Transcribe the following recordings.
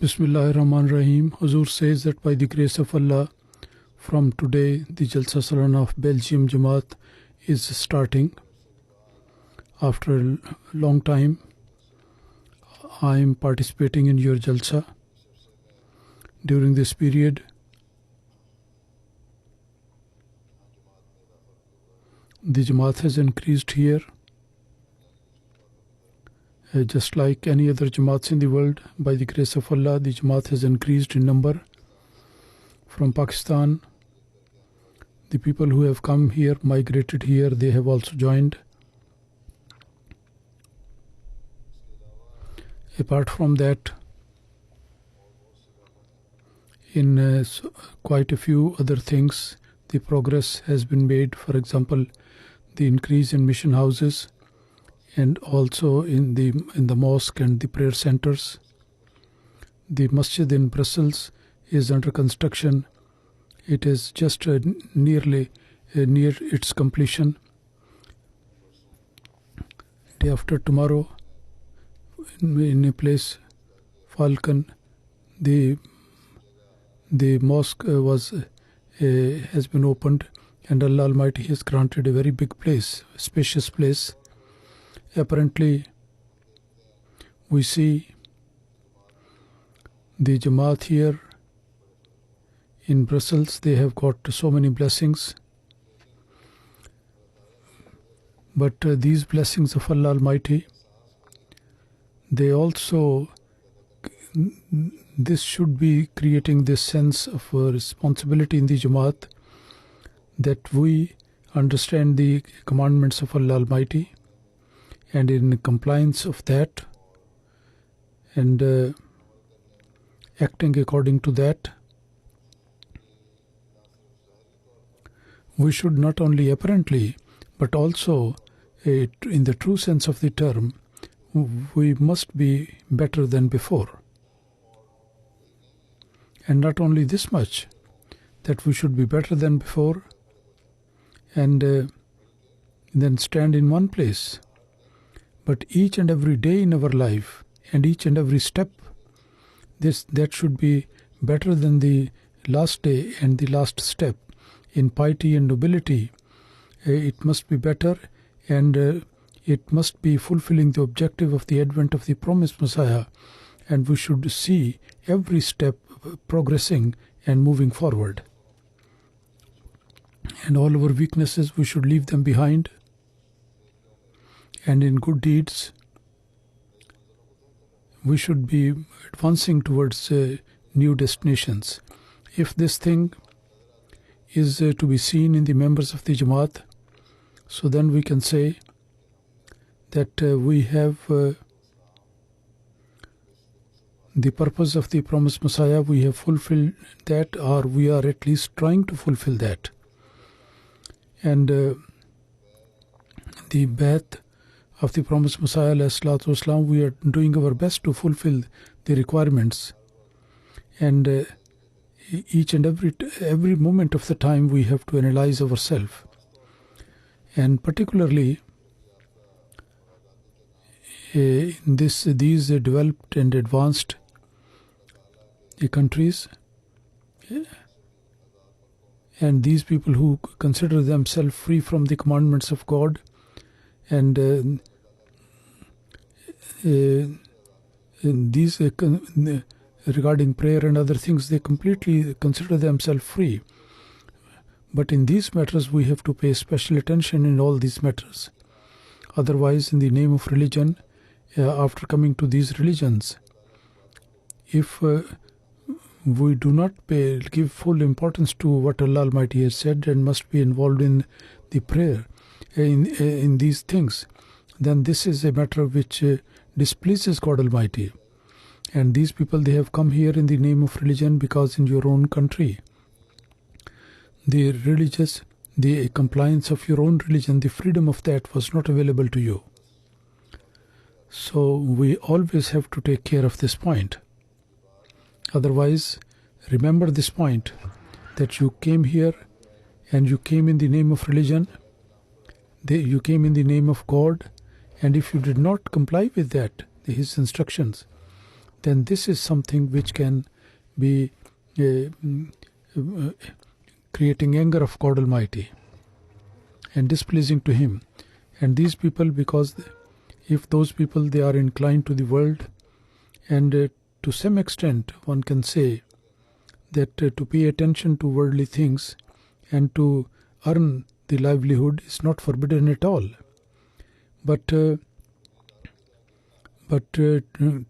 Bismillahir Rahmanir Rahim. Hazur says that by the grace of Allah, from today the Jalsa Salana of Belgium Jamaat is starting. After a long time, I am participating in your Jalsa. During this period, the Jamaat has increased here. Just like any other Jamaats in the world, by the grace of Allah, the Jamaat has increased in number. From Pakistan, the people who have come here, migrated here, they have also joined. Apart from that, in quite a few other things, the progress has been made. For example, the increase in mission houses, and also in the mosque and the prayer centers. The masjid in Brussels is under construction. It is just nearly near its completion. Day after tomorrow, in a place, Falcon, the mosque has been opened, and Allah Almighty has granted a very big place, spacious place. Apparently, we see the Jamaat here in Brussels, they have got so many blessings. But these blessings of Allah Almighty, they also, this should be creating this sense of responsibility in the Jamaat, that we understand the commandments of Allah Almighty, and in compliance of that, and acting according to that, we should not only apparently, but also in the true sense of the term, we must be better than before. And not only this much, that we should be better than before, and then stand in one place. But each and every day in our life, and each and every step, that should be better than the last day and the last step. In piety and nobility, it must be better, and it must be fulfilling the objective of the advent of the promised Messiah, and we should see every step progressing and moving forward. And all our weaknesses, we should leave them behind, and in good deeds, we should be advancing towards new destinations. If this thing is to be seen in the members of the Jamaat, so then we can say that we have the purpose of the promised Messiah, we have fulfilled that, or we are at least trying to fulfill that. And the Bai'at of the promised Messiah, ﷺ, we are doing our best to fulfill the requirements. And each and every moment of the time, we have to analyze ourselves. And particularly, these developed and advanced countries, and these people who consider themselves free from the commandments of God, and these regarding prayer and other things, they completely consider themselves free. But in these matters, we have to pay special attention in all these matters. Otherwise, in the name of religion, after coming to these religions, if we do not give full importance to what Allah Almighty has said and must be involved in the prayer, in these things, then this is a matter which displeases God Almighty. And these people, they have come here in the name of religion, because in your own country, the compliance of your own religion, the freedom of that was not available to you. So we always have to take care of this point. Otherwise, remember this point, that you came here and you came in the name of religion, you came in the name of God, and if you did not comply with that, His instructions, then this is something which can be creating anger of God Almighty and displeasing to Him. And these people, because if those people, they are inclined to the world, and to some extent one can say that to pay attention to worldly things and to earn the livelihood is not forbidden at all. But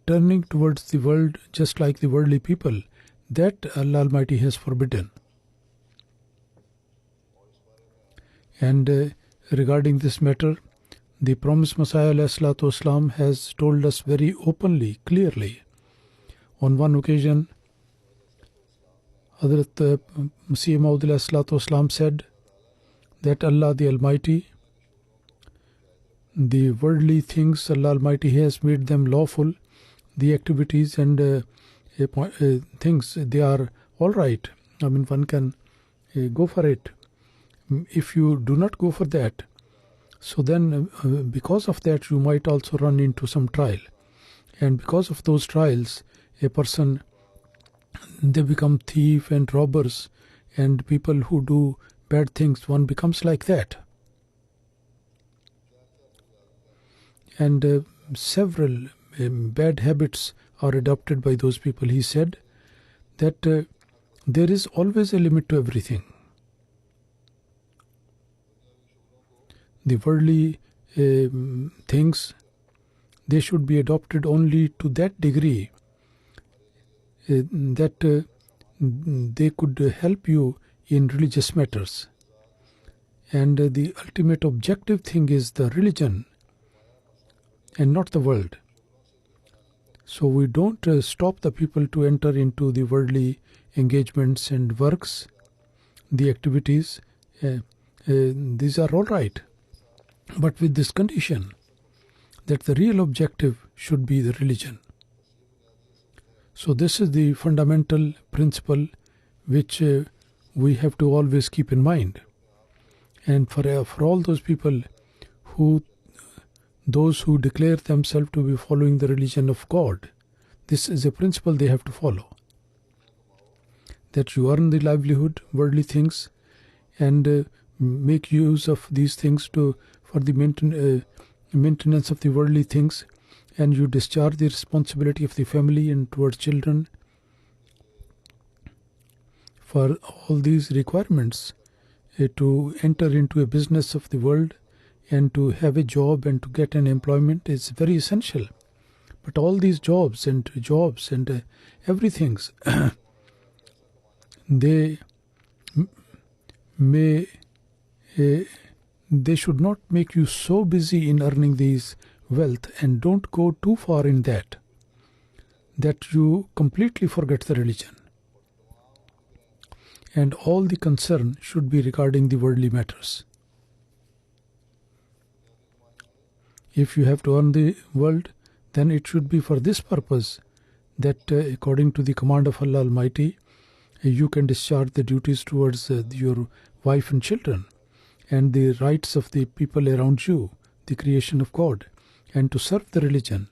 turning towards the world just like the worldly people, that Allah Almighty has forbidden. And regarding this matter, the promised Messiah ﷺ has told us very openly, clearly. On one occasion, Hadhrat Massih ﷺ said that Allah the Almighty, the worldly things, Allah Almighty has made them lawful. The activities and things, they are all right. I mean, one can go for it. If you do not go for that, so then because of that you might also run into some trial. And because of those trials, a person, they become thief and robbers, and people who do bad things, one becomes like that. And several bad habits are adopted by those people. He said that there is always a limit to everything. The worldly things, they should be adopted only to that degree that they could help you in religious matters. And the ultimate objective thing is the religion and not the world. So we don't stop the people to enter into the worldly engagements and works, the activities. These are all right. But with this condition, that the real objective should be the religion. So this is the fundamental principle which we have to always keep in mind. And for all those people those who declare themselves to be following the religion of God, this is a principle they have to follow. That you earn the livelihood, worldly things, and make use of these things for the maintenance of the worldly things, and you discharge the responsibility of the family and towards children. For all these requirements, to enter into a business of the world and to have a job and to get an employment is very essential. But all these jobs and everything, they should not make you so busy in earning these wealth, and don't go too far in that you completely forget the religion. And all the concern should be regarding the worldly matters. If you have to earn the world, then it should be for this purpose, that according to the command of Allah Almighty, you can discharge the duties towards your wife and children, and the rights of the people around you, the creation of God, and to serve the religion.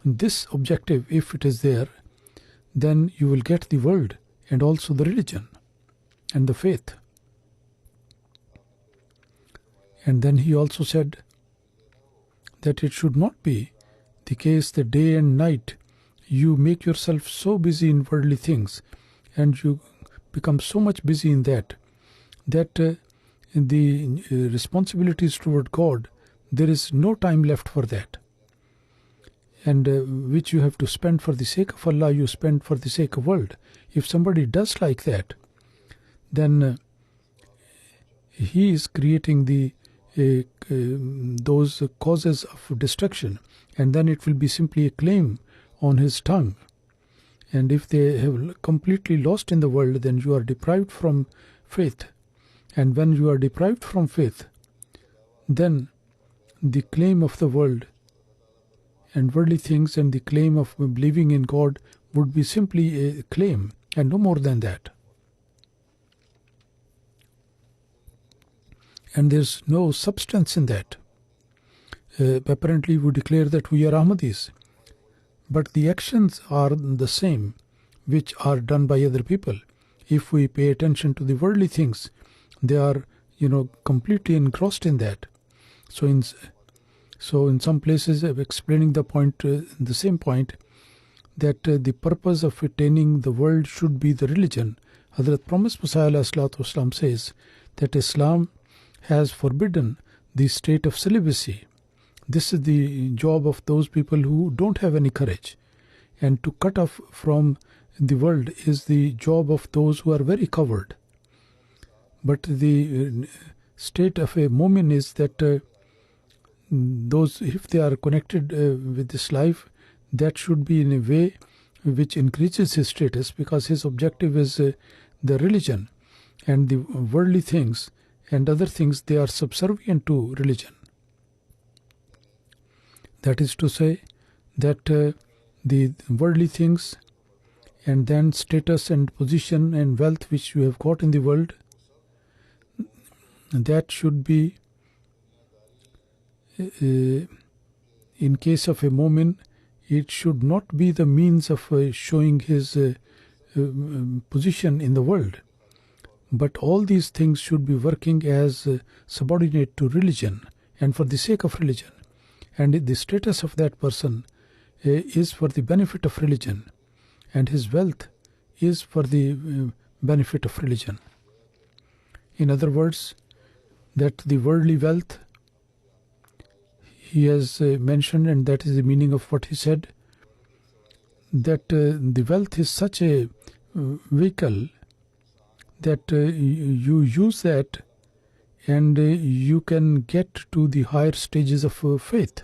This objective, if it is there, then you will get the world and also the religion and the faith. And then he also said that it should not be the case that day and night you make yourself so busy in worldly things, and you become so much busy in that the responsibilities toward God, there is no time left for that. And which you have to spend for the sake of Allah, you spend for the sake of world. If somebody does like that, then he is creating those causes of destruction, and then it will be simply a claim on his tongue. And if they have completely lost in the world, then you are deprived from faith. And when you are deprived from faith, then the claim of the world and worldly things and the claim of believing in God would be simply a claim and no more than that. And there's no substance in that. Apparently we declare that we are Ahmadis, but the actions are the same which are done by other people. If we pay attention to the worldly things, they are, completely engrossed in that. So in some places, explaining the point, the same point, that the purpose of attaining the world should be the religion. Hadhrat Promised Messiah ﷺ says that Islam has forbidden the state of celibacy. This is the job of those people who don't have any courage. And to cut off from the world is the job of those who are very coward. But the state of a mu'min is that those, if they are connected with this life, that should be in a way which increases his status, because his objective is the religion, and the worldly things and other things, they are subservient to religion. That is to say that the worldly things and then status and position and wealth which you have got in the world, that should be, in case of a mu'min, it should not be the means of showing his position in the world. But all these things should be working as subordinate to religion and for the sake of religion. And the status of that person is for the benefit of religion, and his wealth is for the benefit of religion. In other words, that the worldly wealth, he has mentioned, and that is the meaning of what he said, that the wealth is such a vehicle that you use that and you can get to the higher stages of faith.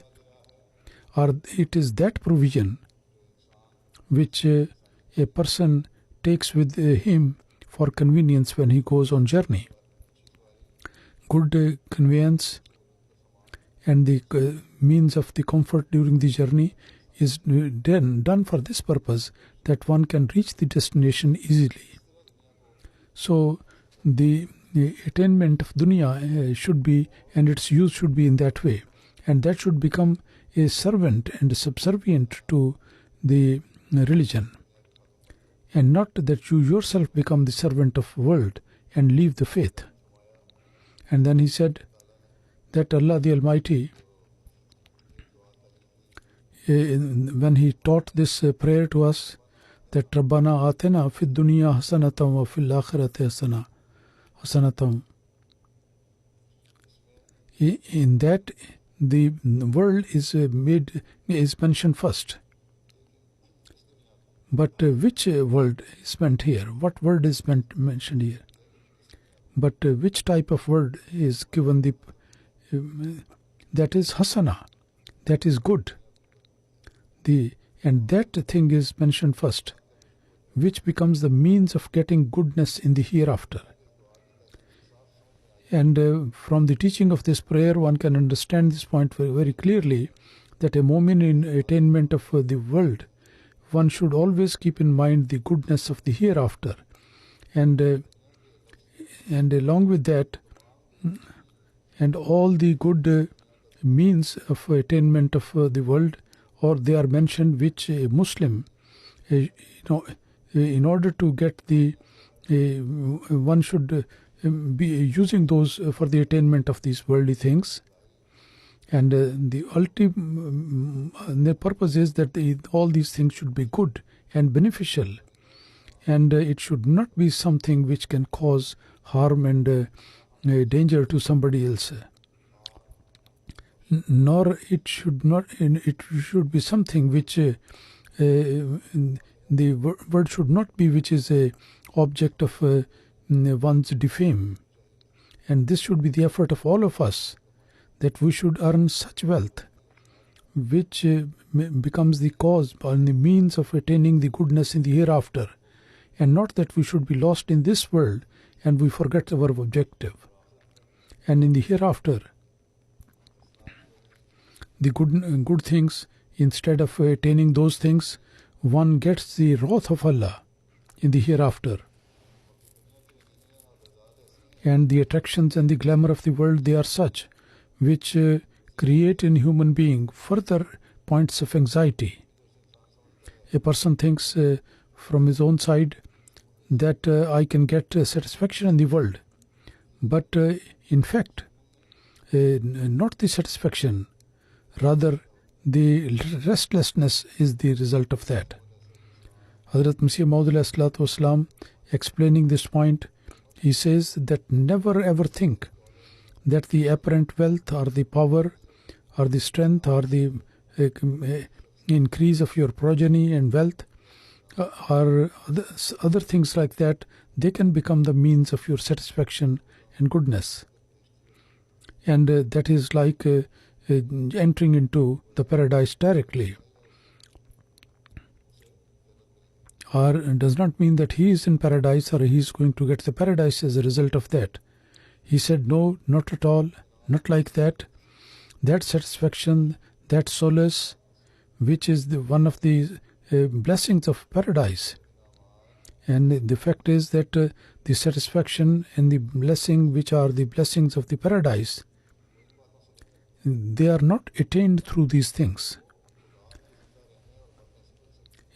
Or it is that provision which a person takes with him for convenience when he goes on journey. Good conveyance and the means of the comfort during the journey is done for this purpose, that one can reach the destination easily. So the attainment of dunya should be, and its use should be in that way, and that should become a servant and subservient to the religion, and not that you yourself become the servant of world and leave the faith. And then he said that Allah the Almighty, when he taught this prayer to us, that Rabbana atina fid dunya hasanatan wa fil akhirati hasanatan, in that the world is mentioned first. But which world is meant here? What word is mentioned here? But which type of word is given? That is hasana, that is good. And that thing is mentioned first, which becomes the means of getting goodness in the hereafter. And from the teaching of this prayer, one can understand this point very, very clearly, that a mu'min in attainment of the world, one should always keep in mind the goodness of the hereafter. And along with that, and all the good means of attainment of the world, or they are mentioned, which a Muslim, in order to get the, one should be using those for the attainment of these worldly things. And the ultimate purpose is that all these things should be good and beneficial, and it should not be something which can cause harm and danger to somebody else. Nor it should not. It should be something which the word should not be which is a object of one's defame. And this should be the effort of all of us, that we should earn such wealth which becomes the cause and the means of attaining the goodness in the hereafter, and not that we should be lost in this world and we forget our objective. And in the hereafter, the good things, instead of attaining those things, one gets the wrath of Allah in the hereafter. And the attractions and the glamour of the world, they are such which create in human being further points of anxiety. a person thinks from his own side that I can get satisfaction in the world. But in fact, not the satisfaction, rather the restlessness is the result of that. Hadhrat Masih Maud explaining this point, he says that never ever think that the apparent wealth or the power or the strength or the increase of your progeny and wealth or other things like that, they can become the means of your satisfaction and goodness. And that is like entering into the paradise directly. Or does not mean that he is in paradise or he is going to get the paradise as a result of that. He said, no, not at all, not like that. That satisfaction, that solace, which is one of the blessings of paradise. And the fact is that the satisfaction and the blessing, which are the blessings of the paradise, they are not attained through these things.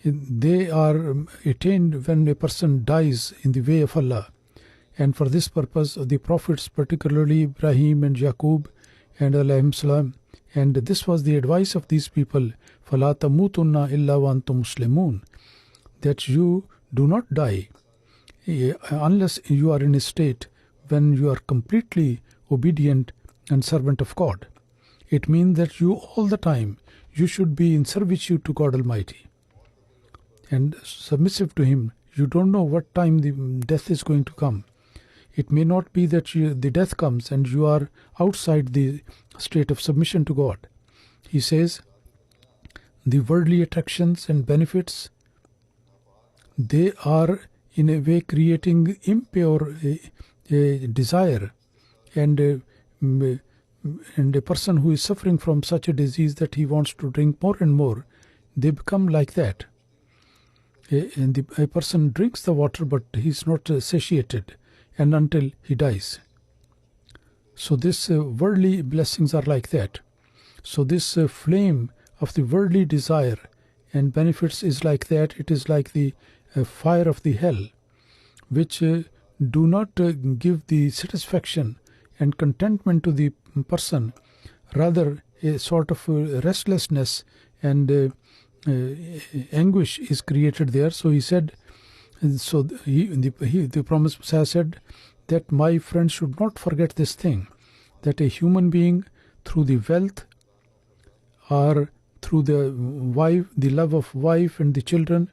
They are attained when a person dies in the way of Allah. And for this purpose, the prophets, particularly Ibrahim and Yaqub and alayhim salam, and this was the advice of these people, فَلَا تَمُوتُنَّ إِلَّا وَأَنْتُمْ مُسْلِمُونَ, that you do not die unless you are in a state when you are completely obedient and servant of God. It means that you all the time, you should be in servitude to God Almighty and submissive to Him. You don't know what time the death is going to come. It may not be that the death comes and you are outside the state of submission to God. He says, the worldly attractions and benefits, they are in a way creating impure desire, and a person who is suffering from such a disease that he wants to drink more and more, they become like that. And a person drinks the water, but he is not satiated, and until he dies. So this worldly blessings are like that. So this flame of the worldly desire and benefits is like that. It is like the fire of the hell, which do not give the satisfaction and contentment to the person, rather a sort of restlessness and anguish is created there. So he said, so the promised Messiah said that my friends should not forget this thing, that a human being through the wealth or through the wife, the love of wife and the children,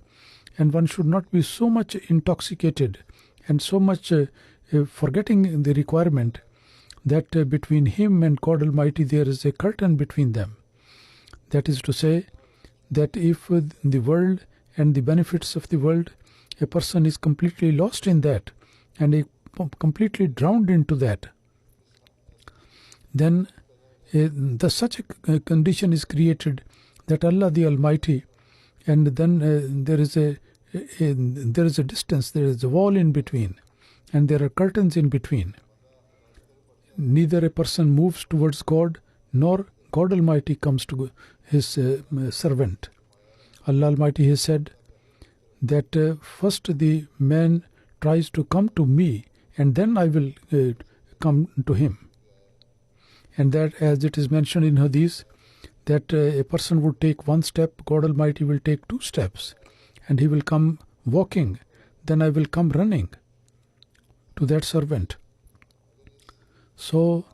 and one should not be so much intoxicated and so much forgetting the requirement that between him and God Almighty there is a curtain between them. That is to say, that if the world and the benefits of the world, a person is completely lost in that and completely drowned into that, then such a condition is created that Allah the Almighty, and then there is a distance, there is a wall in between, and there are curtains in between. Neither a person moves towards God, nor God Almighty comes to His servant. Allah Almighty has said that first the man tries to come to me, and then I will come to him. And that, as it is mentioned in Hadith, that a person would take one step, God Almighty will take 2 steps, and He will come walking, then I will come running to that servant. So,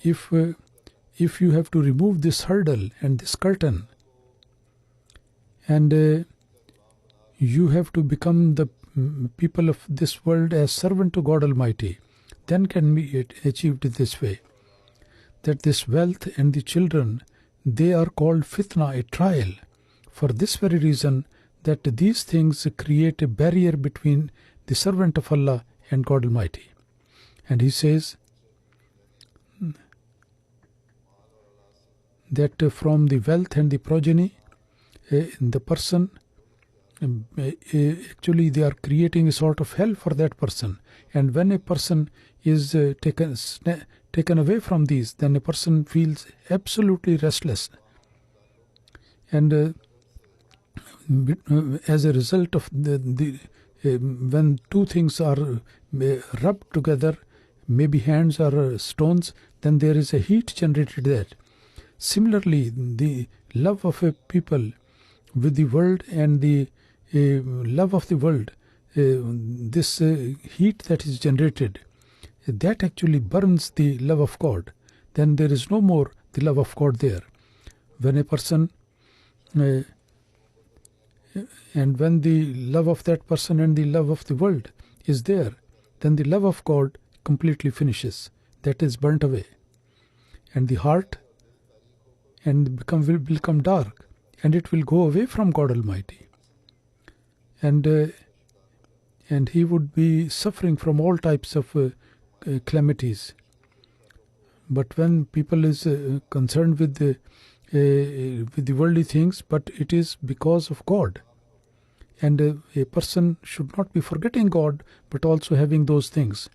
if you have to remove this hurdle and this curtain, and you have to become the people of this world as servant to God Almighty, then can be achieved this way. That this wealth and the children, they are called fitna, a trial, for this very reason that these things create a barrier between the servant of Allah and God Almighty. And he says that from the wealth and the progeny, the person, actually they are creating a sort of hell for that person. And when a person is taken away from these, then a person feels absolutely restless. And as a result of when two things are rubbed together, maybe hands or stones, then there is a heat generated there. Similarly, the love of a people with the world and the love of the world, this heat that is generated, that actually burns the love of God. Then there is no more the love of God there. When a person and when the love of that person and the love of the world is there, then the love of God completely finishes. That is burnt away. And the heart will become dark, and it will go away from God Almighty. And he would be suffering from all types of calamities. But when people is concerned with the worldly things, but it is because of God. And a person should not be forgetting God, but also having those things.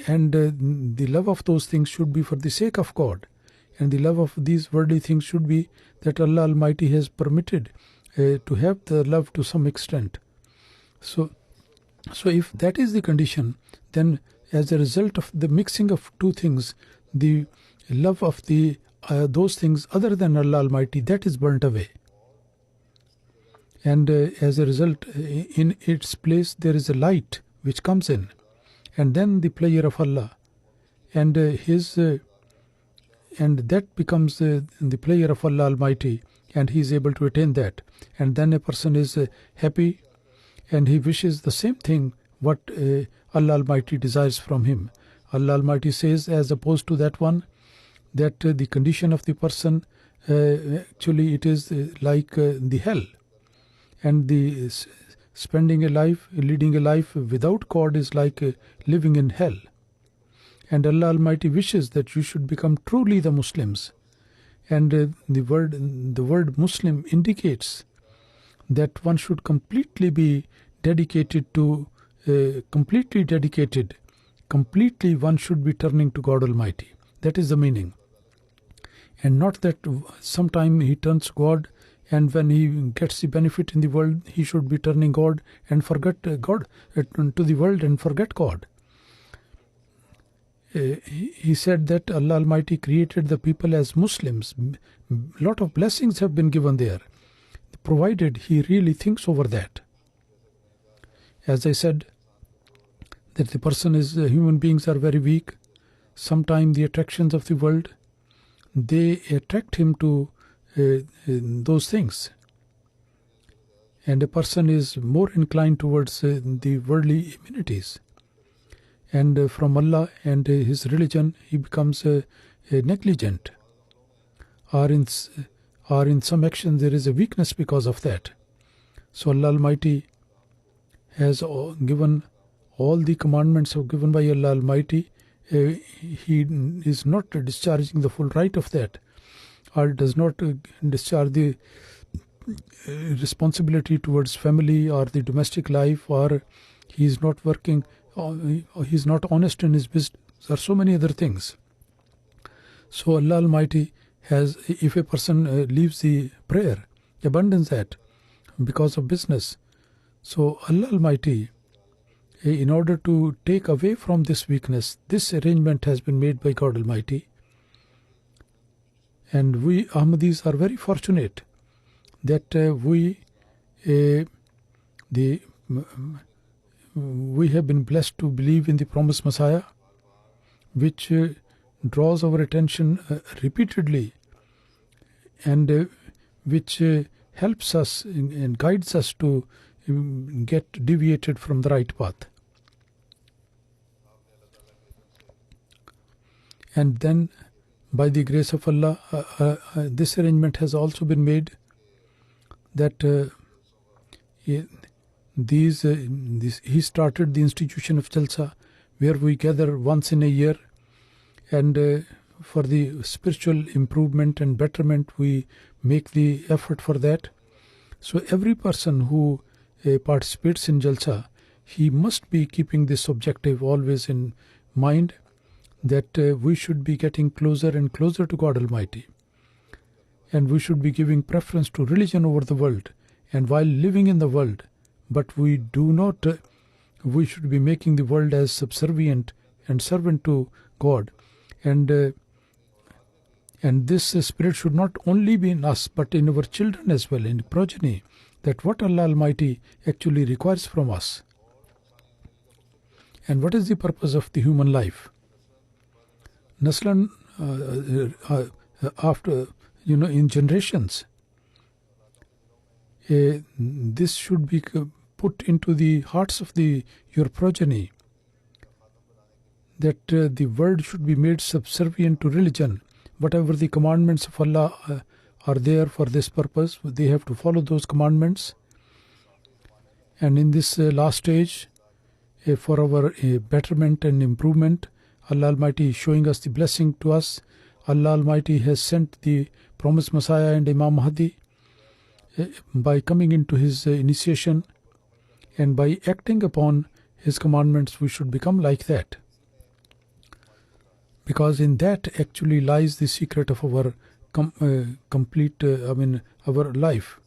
And the love of those things should be for the sake of God. And the love of these worldly things should be that Allah Almighty has permitted to have the love to some extent. So if that is the condition, then as a result of the mixing of two things, the love of those things other than Allah Almighty, that is burnt away. And as a result, in its place there is a light which comes in, and then the pleasure of Allah, and and that becomes the pleasure of Allah Almighty, and he is able to attain that. And then a person is happy, and he wishes the same thing what Allah Almighty desires from him. Allah Almighty says, as opposed to that one, that the condition of the person, actually it is like the hell. And the leading a life without God is like living in hell. And Allah Almighty wishes that you should become truly the Muslims. And the word Muslim indicates that one should completely be dedicated to, completely one should be turning to God Almighty. That is the meaning. And not that sometime he turns to God, and when he gets the benefit in the world, he should be turning God and forget God to the world and forget God. He said that Allah Almighty created the people as Muslims. A lot of blessings have been given there, provided he really thinks over that. As I said, that the person human beings are very weak. Sometimes the attractions of the world, they attract him to those things. And a person is more inclined towards the worldly amenities. And from Allah and his religion, he becomes negligent. Or in some actions, there is a weakness because of that. So Allah Almighty has given all the commandments given by Allah Almighty. He is not discharging the full right of that, or does not discharge the responsibility towards family or the domestic life, or he is not working, or he is not honest in his business, or so many other things. So Allah Almighty has, if a person leaves the prayer, abandons that because of business, so Allah Almighty, in order to take away from this weakness, this arrangement has been made by God Almighty. And we Ahmadis are very fortunate that we have been blessed to believe in the promised Messiah, which draws our attention repeatedly, and which helps us and guides us to get deviated from the right path. And then, by the grace of Allah, this arrangement has also been made that he started the institution of Jalsa, where we gather once in a year, and for the spiritual improvement and betterment, we make the effort for that. So every person who participates in Jalsa, he must be keeping this objective always in mind, that we should be getting closer and closer to God Almighty. and we should be giving preference to religion over the world, and while living in the world, but we do not, we should be making the world as subservient and servant to God, and this spirit should not only be in us, but in our children as well, in progeny, that what Allah Almighty actually requires from us. And what is the purpose of the human life? Naslan, after, in generations, this should be put into the hearts of your progeny, that the world should be made subservient to religion. Whatever the commandments of Allah are there for this purpose, they have to follow those commandments. And in this last stage, for our betterment and improvement, Allah Almighty is showing us the blessing to us. Allah Almighty has sent the promised Messiah and Imam Mahdi by coming into his initiation, and by acting upon his commandments we should become like that, because in that actually lies the secret of our complete, our life.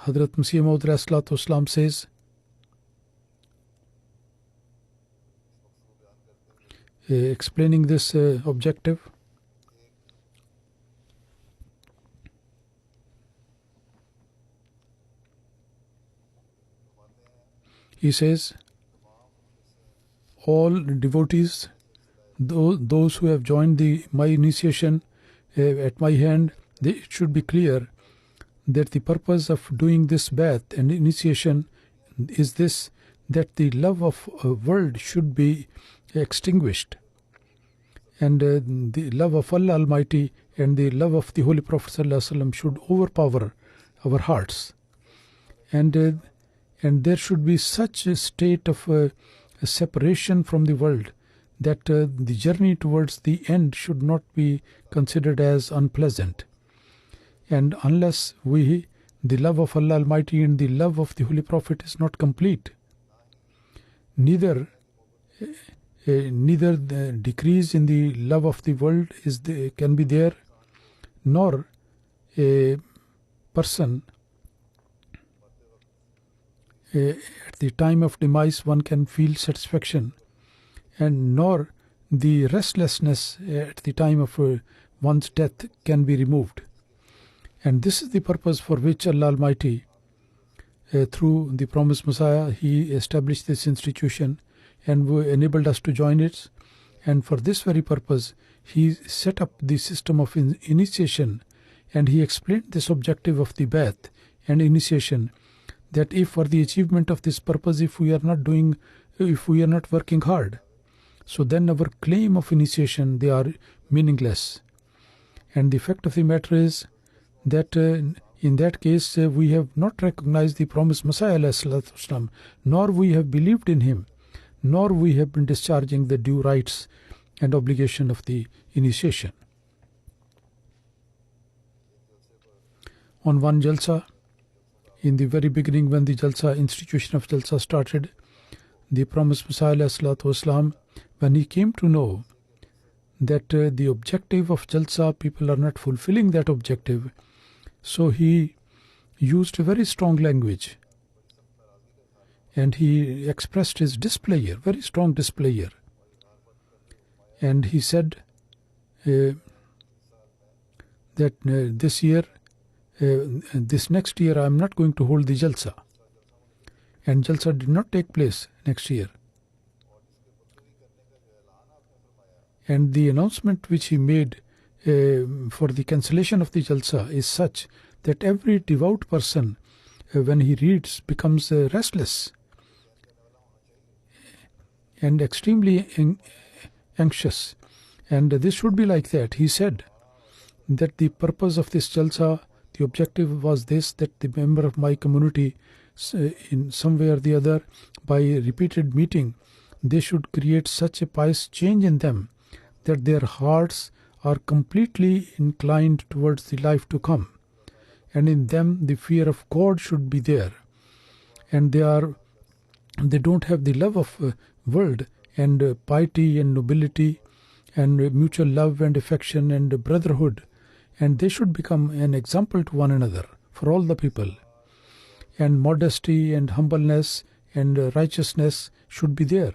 Hadhrat Massih Maud says, explaining this objective, he says, all devotees, those who have joined my initiation at my hand, it should be clear that the purpose of doing this bath and initiation is this, that the love of a world should be extinguished, and the love of Allah Almighty and the love of the Holy Prophet ﷺ should overpower our hearts, and there should be such a state of a separation from the world that the journey towards the end should not be considered as unpleasant. And unless the love of Allah Almighty and the love of the Holy Prophet is not complete, neither the decrease in the love of the world can be there, nor a person at the time of demise one can feel satisfaction, and nor the restlessness at the time of one's death can be removed. And this is the purpose for which Allah Almighty, through the promised Messiah, He established this institution and enabled us to join it. And for this very purpose, He set up the system of initiation, and He explained this objective of the Ba'ath and initiation, that if for the achievement of this purpose, if we are not working hard, so then our claim of initiation, they are meaningless. And the fact of the matter is that in that case we have not recognized the promised Messiah ﷺ, nor we have believed in him, nor we have been discharging the due rights and obligation of the initiation. On one Jalsa, in the very beginning when the Jalsa, institution of Jalsa started, the promised Messiah ﷺ, when he came to know that the objective of Jalsa, people are not fulfilling that objective, so he used a very strong language, and he expressed his displeasure, very strong displeasure. And he said that this next year I am not going to hold the Jalsa. And Jalsa did not take place next year. And the announcement which he made for the cancellation of the Jalsa is such that every devout person, when he reads, becomes restless and extremely anxious. And this should be like that. He said that the purpose of this Jalsa, the objective was this, that the member of my community, in some way or the other, by repeated meeting, they should create such a pious change in them that their hearts are completely inclined towards the life to come, and in them the fear of God should be there, and they don't have the love of world and piety and nobility and mutual love and affection and brotherhood and they should become an example to one another for all the people. And modesty and humbleness and righteousness should be there.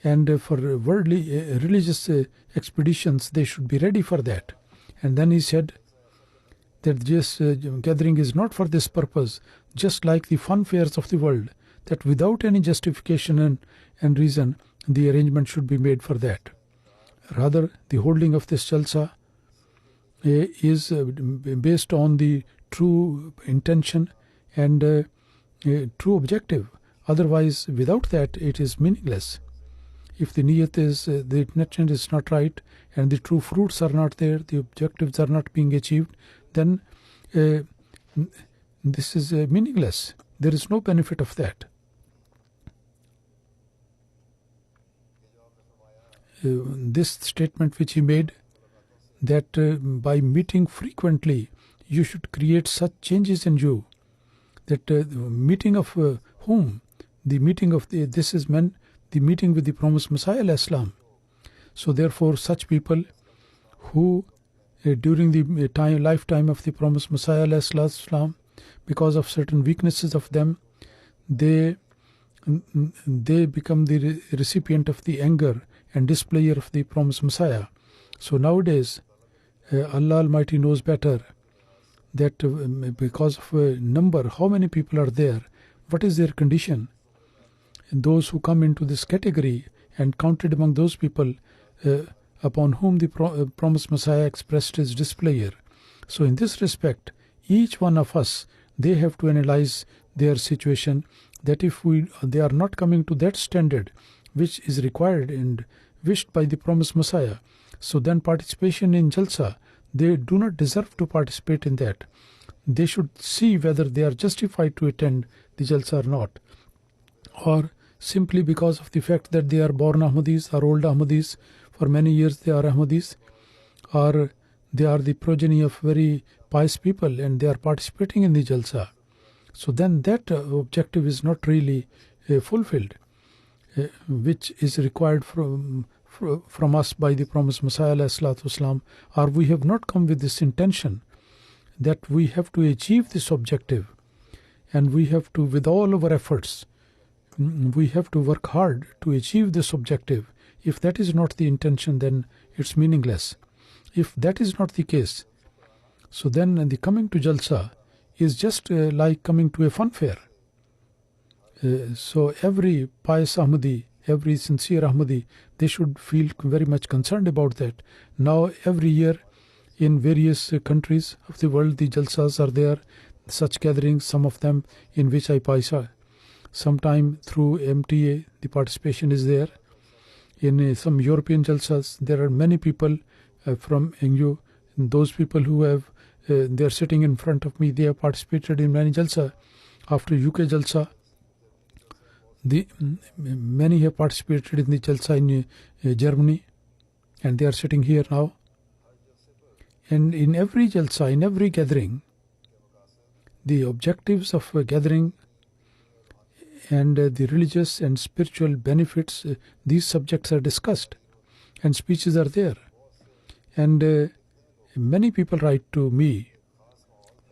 And for worldly religious expeditions, they should be ready for that. And then he said that this gathering is not for this purpose, just like the fun fairs of the world, that without any justification and reason, the arrangement should be made for that. Rather, the holding of this Jalsa is based on the true intention and true objective. Otherwise, without that, it is meaningless. If the niyat is, the intention is not right, and the true fruits are not there, the objectives are not being achieved, then this is meaningless. There is no benefit of that. This statement which he made, that by meeting frequently, you should create such changes in you, that meeting of whom? The meeting of this is meant the meeting with the promised Messiah al-Islam. So therefore, such people who during the lifetime of the promised Messiah al-Islam, because of certain weaknesses of them, they become the recipient of the anger and displeasure of the promised Messiah. So nowadays, Allah Almighty knows better that because of number, how many people are there, what is their condition. And those who come into this category and counted among those people upon whom the promised Messiah expressed his displeasure. So in this respect, each one of us, they have to analyze their situation, that if they are not coming to that standard which is required and wished by the promised Messiah, so then participation in Jalsa, they do not deserve to participate in that. They should see whether they are justified to attend the Jalsa or not, or simply because of the fact that they are born Ahmadis or old Ahmadis, for many years they are Ahmadis, or they are the progeny of very pious people and they are participating in the Jalsa. So then that objective is not really fulfilled, which is required from us by the promised Messiah ﷺ, or we have not come with this intention that we have to achieve this objective, and we have to, with all our efforts, we have to work hard to achieve this objective. If that is not the intention, then it's meaningless. If that is not the case, so then the coming to Jalsa is just like coming to a fun fair. So every pious Ahmadi, every sincere Ahmadi, they should feel very much concerned about that. Now every year in various countries of the world, the Jalsas are there, such gatherings, some of them in which I paisa. Sometime through MTA, the participation is there. In some European Jalsas, there are many people from NU. Those people who have, they are sitting in front of me, they have participated in many Jalsa. After UK Jalsa, many have participated in the Jalsa in Germany, and they are sitting here now. And in every Jalsa, in every gathering, the objectives of a gathering and the religious and spiritual benefits, these subjects are discussed and speeches are there. And many people write to me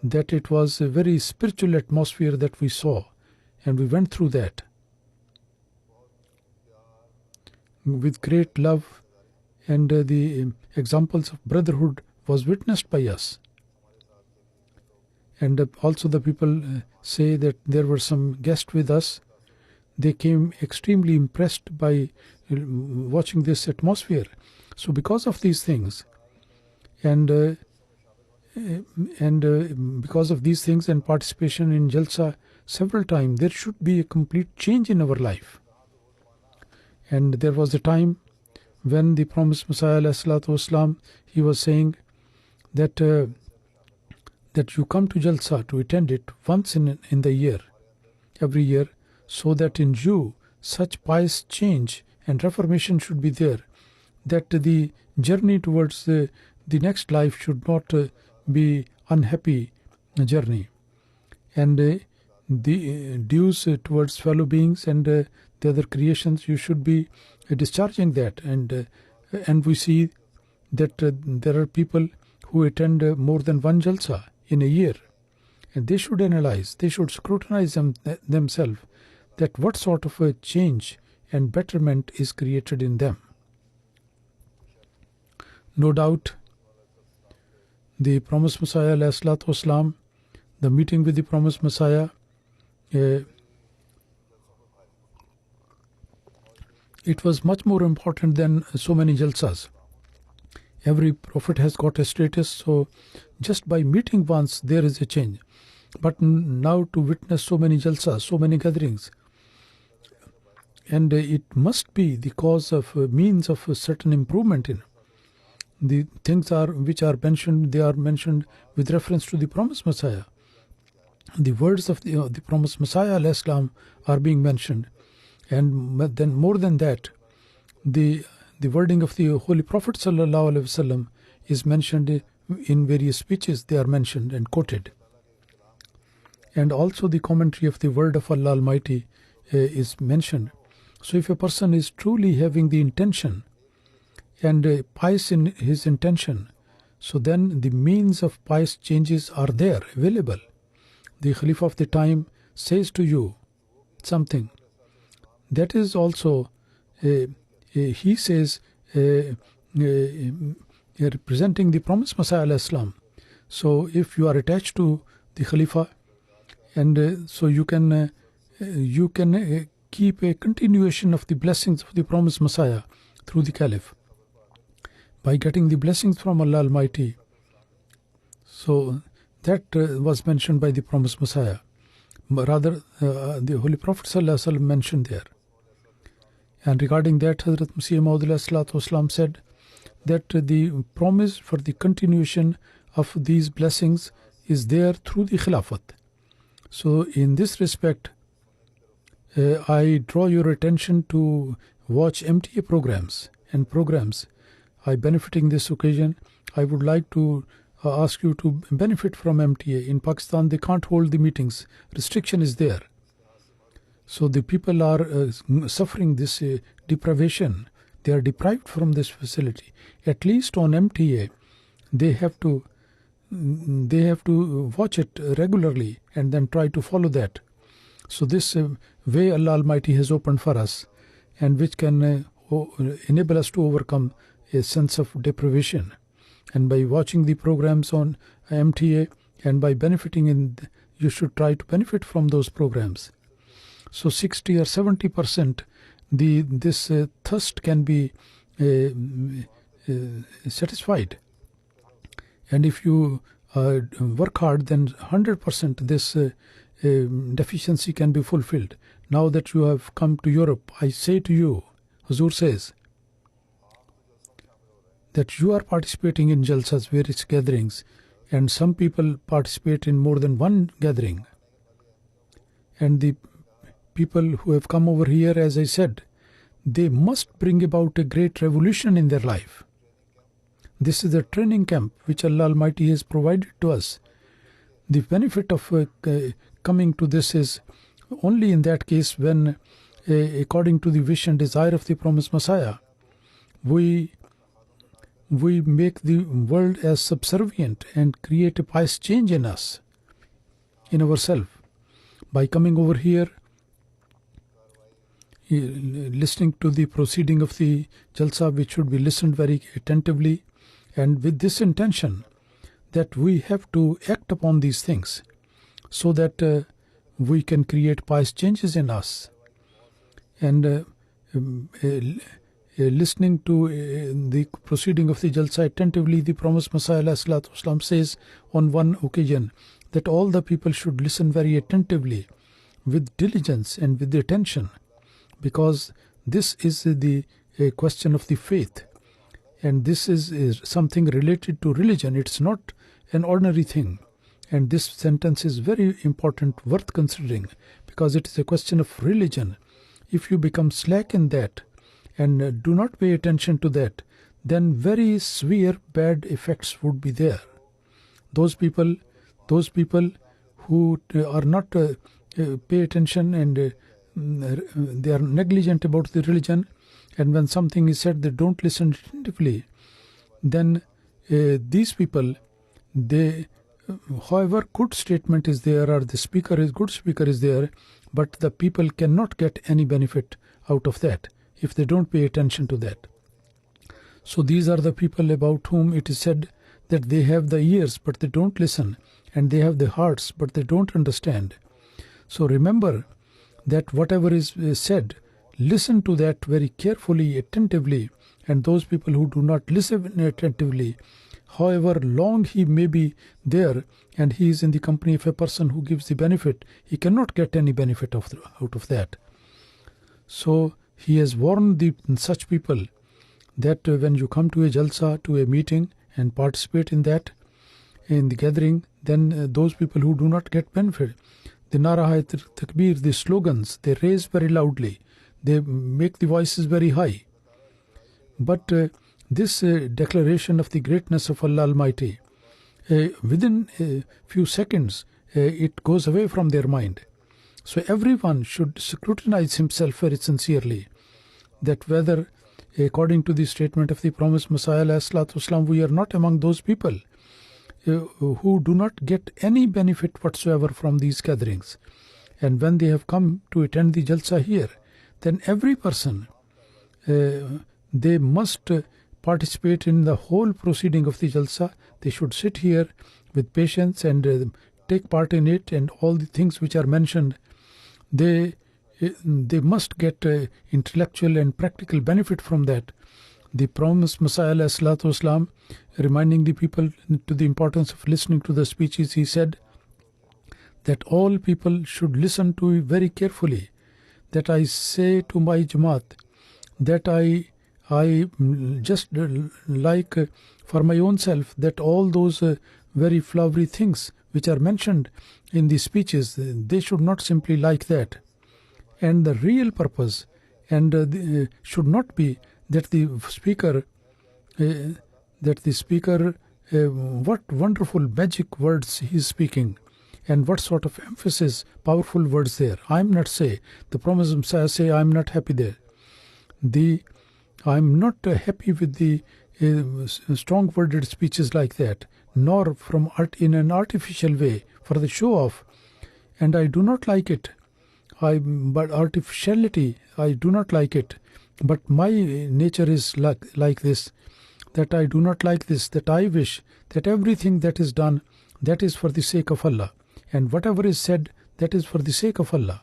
that it was a very spiritual atmosphere that we saw, and we went through that with great love, and the examples of brotherhood was witnessed by us. And also the people say that there were some guests with us. They came extremely impressed by watching this atmosphere. So because of these things, and because of these things and participation in Jalsa several times, there should be a complete change in our life. And there was a time when the promised Messiah ﷺ, he was saying that that you come to Jalsa to attend it once in the year, every year, so that in you such pious change and reformation should be there, that the journey towards the next life should not be unhappy journey, and the dues towards fellow beings and the other creations, you should be discharging that. And we see that there are people who attend more than one Jalsa in a year. And they should analyze, they should scrutinize themselves that what sort of a change and betterment is created in them. No doubt, the promised Messiah, ﷺ, the meeting with the promised Messiah, it was much more important than so many Jalsas. Every prophet has got a status, so just by meeting once there is a change. But now to witness so many Jalsas, so many gatherings, and it must be the cause of means of a certain improvement in the things which are mentioned. They are mentioned with reference to the promised Messiah. The words of the promised Messiah ﷺ are being mentioned, and then more than that, the wording of the Holy Prophet ﷺ is mentioned in various speeches. They are mentioned and quoted, and also the commentary of the word of Allah Almighty is mentioned. So if a person is truly having the intention and pious in his intention, so then the means of pious changes are there, available. The Khalifa of the time says to you something. That is also, he says, representing the promised Messiah ﷺ. So if you are attached to the Khalifa, and so you can keep a continuation of the blessings of the promised Messiah through the Caliph by getting the blessings from Allah Almighty. So that was mentioned by the promised Messiah. Rather, the Holy Prophet ﷺ mentioned there. And regarding that, Hadhrat Massih Maud said that the promise for the continuation of these blessings is there through the Khilafat. So in this respect, I draw your attention to watch MTA programs and programs. I benefiting this occasion, I would like to ask you to benefit from MTA. In Pakistan, they can't hold the meetings. Restriction is there. So the people are suffering this deprivation. They are deprived from this facility. At least on MTA, they have to watch it regularly and then try to follow that. So this way Allah Almighty has opened for us, and which can enable us to overcome a sense of deprivation. And by watching the programs on MTA and by benefiting you should try to benefit from those programs. So 60 or 70% this thirst can be satisfied. And if you work hard, then 100% this deficiency can be fulfilled. Now that you have come to Europe, I say to you, Huzur says, that you are participating in Jalsas, various gatherings, and some people participate in more than one gathering. And the people who have come over here, as I said, they must bring about a great revolution in their life. This is a training camp which Allah Almighty has provided to us. The benefit of coming to this is only in that case when, according to the wish and desire of the promised Messiah, we make the world as subservient and create a pious change in us, in ourselves. By coming over here, listening to the proceeding of the Jalsa, which should be listened very attentively, and with this intention that we have to act upon these things so that we can create pious changes in us. And listening to the proceeding of the Jalsa attentively, the promised Messiah ﷺ says on one occasion that all the people should listen very attentively, with diligence and with attention, because this is the question of the faith, and this is something related to religion. It's not an ordinary thing. And this sentence is very important, worth considering, because it is a question of religion. If you become slack in that and do not pay attention to that, then very severe bad effects would be there. Those people who are not pay attention and they are negligent about the religion, and when something is said they don't listen attentively, then these people, they, however good statement is there, or the good speaker is there, but the people cannot get any benefit out of that if they don't pay attention to that. So these are the people about whom it is said that they have the ears but they don't listen, and they have the hearts but they don't understand. So remember that whatever is said, listen to that very carefully, attentively, and those people who do not listen attentively, however long he may be there and he is in the company of a person who gives the benefit, he cannot get any benefit out of that. So he has warned such people that when you come to a jalsa, to a meeting, and participate in that, in the gathering, then those people who do not get benefit, the nara takbir, the slogans, they raise very loudly, they make the voices very high. But this declaration of the greatness of Allah Almighty, within a few seconds, it goes away from their mind. So everyone should scrutinize himself very sincerely, that whether, according to the statement of the promised Messiah ﷺ, we are not among those people who do not get any benefit whatsoever from these gatherings. And when they have come to attend the Jalsa here, then every person, they must participate in the whole proceeding of the Jalsa. They should sit here with patience and take part in it, and all the things which are mentioned, they must get intellectual and practical benefit from that. The promised Messiah ﷺ, reminding the people to the importance of listening to the speeches, he said that all people should listen to it very carefully. That I say to my Jamaat, that I just like for my own self, that all those very flowery things which are mentioned in the speeches, they should not simply like that. And the real purpose should not be that the speaker, what wonderful magic words he is speaking, and what sort of emphasis, powerful words there. I am not say, the promised Messiah say, I am not happy there. I am not happy with the strong-worded speeches like that, nor from in an artificial way, for the show-off. And I do not like it. But artificiality, I do not like it. But my nature is like this, that I do not like this, that I wish that everything that is done, that is for the sake of Allah. And whatever is said, that is for the sake of Allah.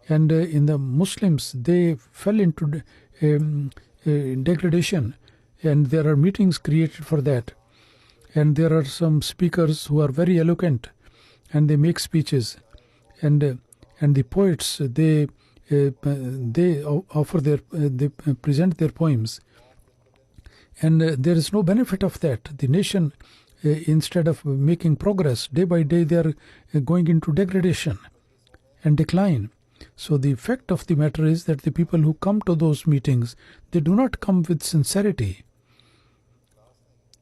And in the Muslims, they fell into degradation, and there are meetings created for that. And there are some speakers who are very eloquent, and they make speeches. And the poets, they present their poems, and there is no benefit of that. The nation, instead of making progress day by day, they are going into degradation and decline. So the effect of the matter is that the people who come to those meetings, they do not come with sincerity.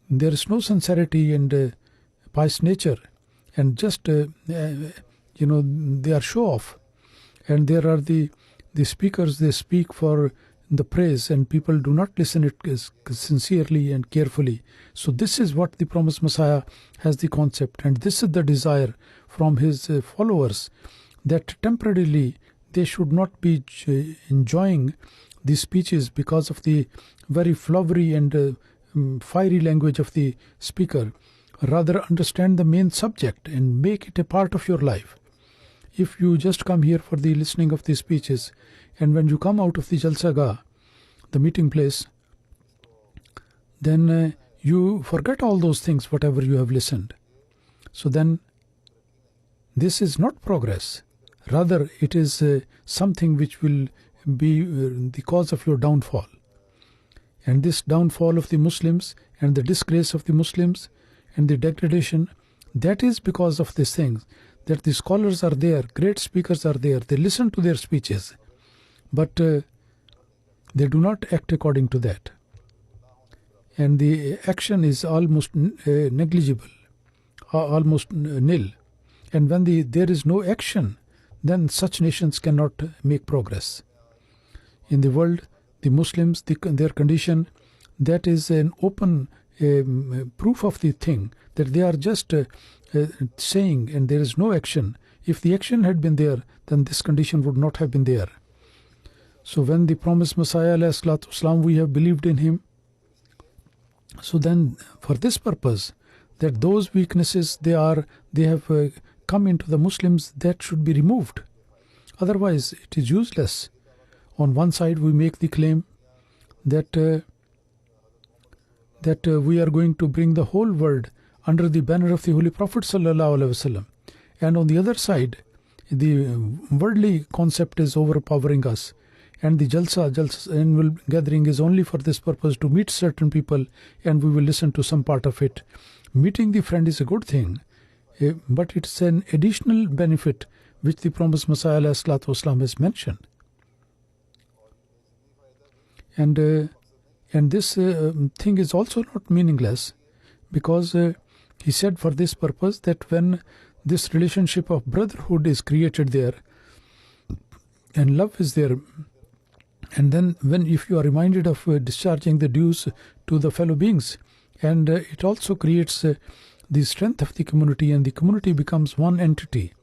There is no sincerity and pious nature, and just they are show off. And there are the speakers, they speak for the praise, and people do not listen it sincerely and carefully. So this is what the promised Messiah has the concept, and this is the desire from his followers, that temporarily they should not be enjoying these speeches because of the very flowery and fiery language of the speaker. Rather, understand the main subject and make it a part of your life. If you just come here for the listening of these speeches, and when you come out of the Jalsa, the meeting place, then you forget all those things, whatever you have listened. So then, this is not progress. Rather, it is something which will be the cause of your downfall. And this downfall of the Muslims, and the disgrace of the Muslims, and the degradation, that is because of these things. That the scholars are there, great speakers are there, they listen to their speeches, but they do not act according to that. And the action is almost negligible, almost nil. And when there is no action, then such nations cannot make progress. In the world, the Muslims, their condition, that is an open proof of the thing, that they are just saying and there is no action. If the action had been there, then this condition would not have been there. So when the promised Messiah ﷺ, we have believed in him, so then for this purpose, that those weaknesses they have come into the Muslims, that should be removed. Otherwise it is useless. On one side we make the claim that we are going to bring the whole world under the banner of the Holy Prophet ﷺ, and on the other side the worldly concept is overpowering us, and the Jalsa annual gathering is only for this purpose, to meet certain people, and we will listen to some part of it. Meeting the friend is a good thing, but it's an additional benefit which the promised Messiah ﷺ has mentioned. And this thing is also not meaningless, because he said for this purpose, that when this relationship of brotherhood is created there and love is there, and then if you are reminded of discharging the dues to the fellow beings, and it also creates the strength of the community, and the community becomes one entity.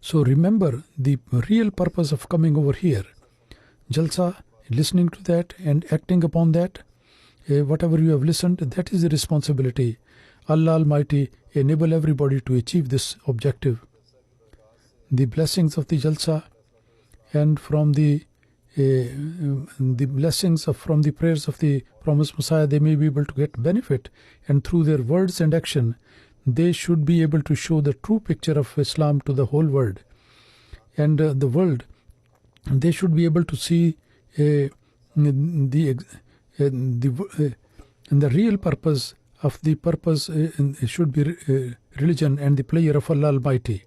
So remember the real purpose of coming over here, Jalsa, listening to that and acting upon that. Whatever you have listened, that is the responsibility. Allah Almighty enable everybody to achieve this objective. The blessings of the Jalsa and from the blessings from the prayers of the promised Messiah, they may be able to get benefit, and through their words and action they should be able to show the true picture of Islam to the whole world, and the world, they should be able to see the real purpose of the purpose should be religion and the pleasure of Allah Almighty.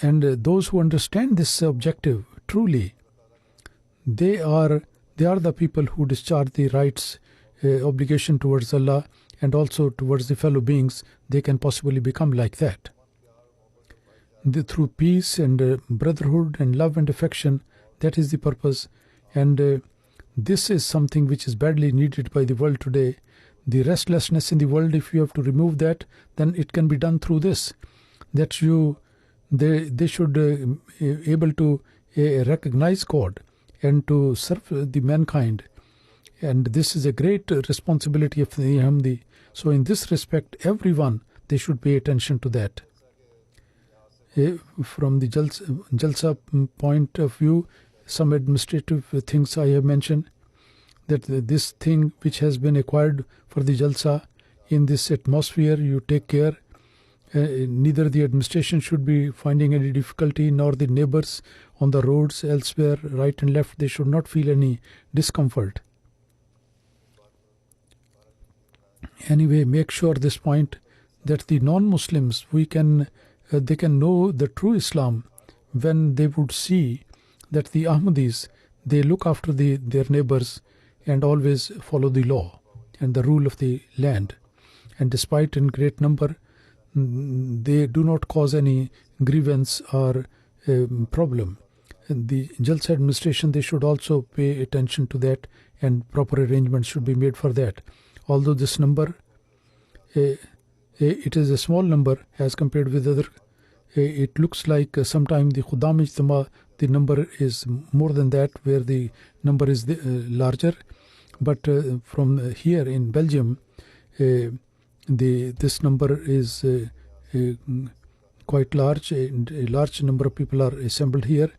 And those who understand this objective truly, they are the people who discharge the rights, obligation towards Allah and also towards the fellow beings. They can possibly become like that. Through peace and brotherhood and love and affection, that is the purpose. And this is something which is badly needed by the world today. The restlessness in the world, if you have to remove that, then it can be done through this. That they should able to recognize God and to serve the mankind. And this is a great responsibility of the Ahmadi. So in this respect, everyone, they should pay attention to that. From the Jalsa point of view, some administrative things I have mentioned, that this thing which has been acquired for the Jalsa, in this atmosphere, you take care. Neither the administration should be finding any difficulty, nor the neighbors on the roads elsewhere, right and left, they should not feel any discomfort. Anyway, make sure this point, that the non-Muslims, they can know the true Islam when they would see that the Ahmadis, they look after their neighbors and always follow the law and the rule of the land. And despite in great number, they do not cause any grievance or problem. And the Jalsa administration, they should also pay attention to that, and proper arrangements should be made for that. Although this number, it is a small number as compared with other, it looks like sometimes the Khudam Ijtima, the number is more than that, where the number is larger. But from here in Belgium, this number is quite large, and a large number of people are assembled here.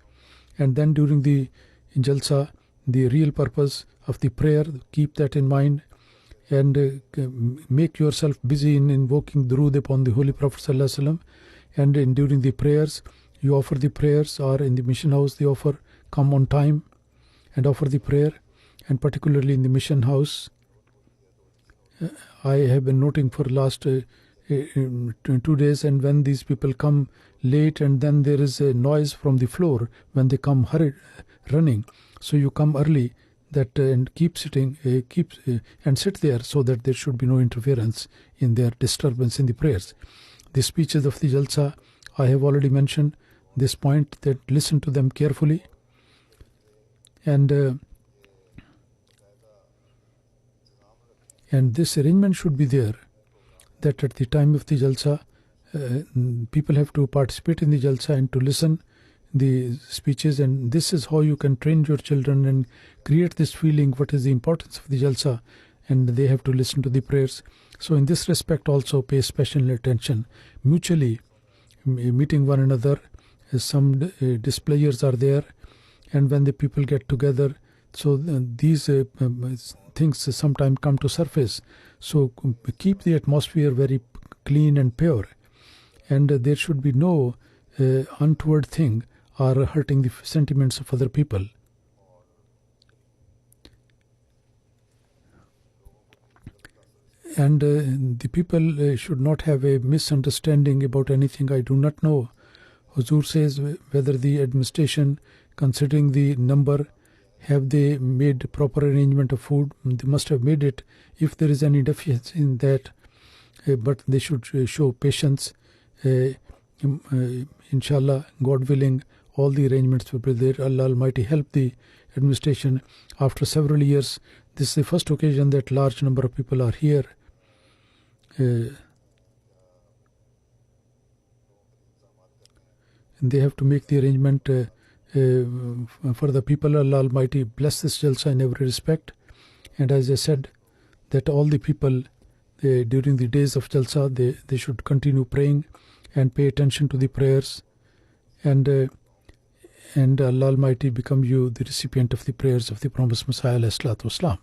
And then during the Jalsa, the real purpose of the prayer, keep that in mind, and make yourself busy in invoking durood upon the Holy Prophet ﷺ. And during the prayers, you offer the prayers, or in the mission house they offer, come on time and offer the prayer. And particularly in the mission house, I have been noting for last 2 days, and when these people come late, and then there is a noise from the floor when they come running, so you come early, that and keep sitting, and sit there, so that there should be no interference in their disturbance in the prayers. The speeches of the Jalsa, I have already mentioned this point, that listen to them carefully, and And this arrangement should be there, that at the time of the Jalsa, people have to participate in the Jalsa and to listen the speeches, and this is how you can train your children and create this feeling what is the importance of the Jalsa, and they have to listen to the prayers. So in this respect also pay special attention. Mutually meeting one another, some displayers are there, and when the people get together, so these things sometimes come to surface. So keep the atmosphere very clean and pure, and there should be no untoward thing or hurting the sentiments of other people. And the people should not have a misunderstanding about anything. I do not know. Huzur says whether the administration, considering the number, have they made proper arrangement of food. They must have made it. If there is any deficiency in that, but they should show patience. Inshallah, God willing, all the arrangements will be there. Allah Almighty help the administration. After several years, this is the first occasion that large number of people are here. And they have to make the arrangement for the people. Allah Almighty bless this Jalsa in every respect. And as I said, that all the people during the days of Jalsa, they should continue praying and pay attention to the prayers, and Allah Almighty become you the recipient of the prayers of the promised Messiah alayhi salatu wasalam.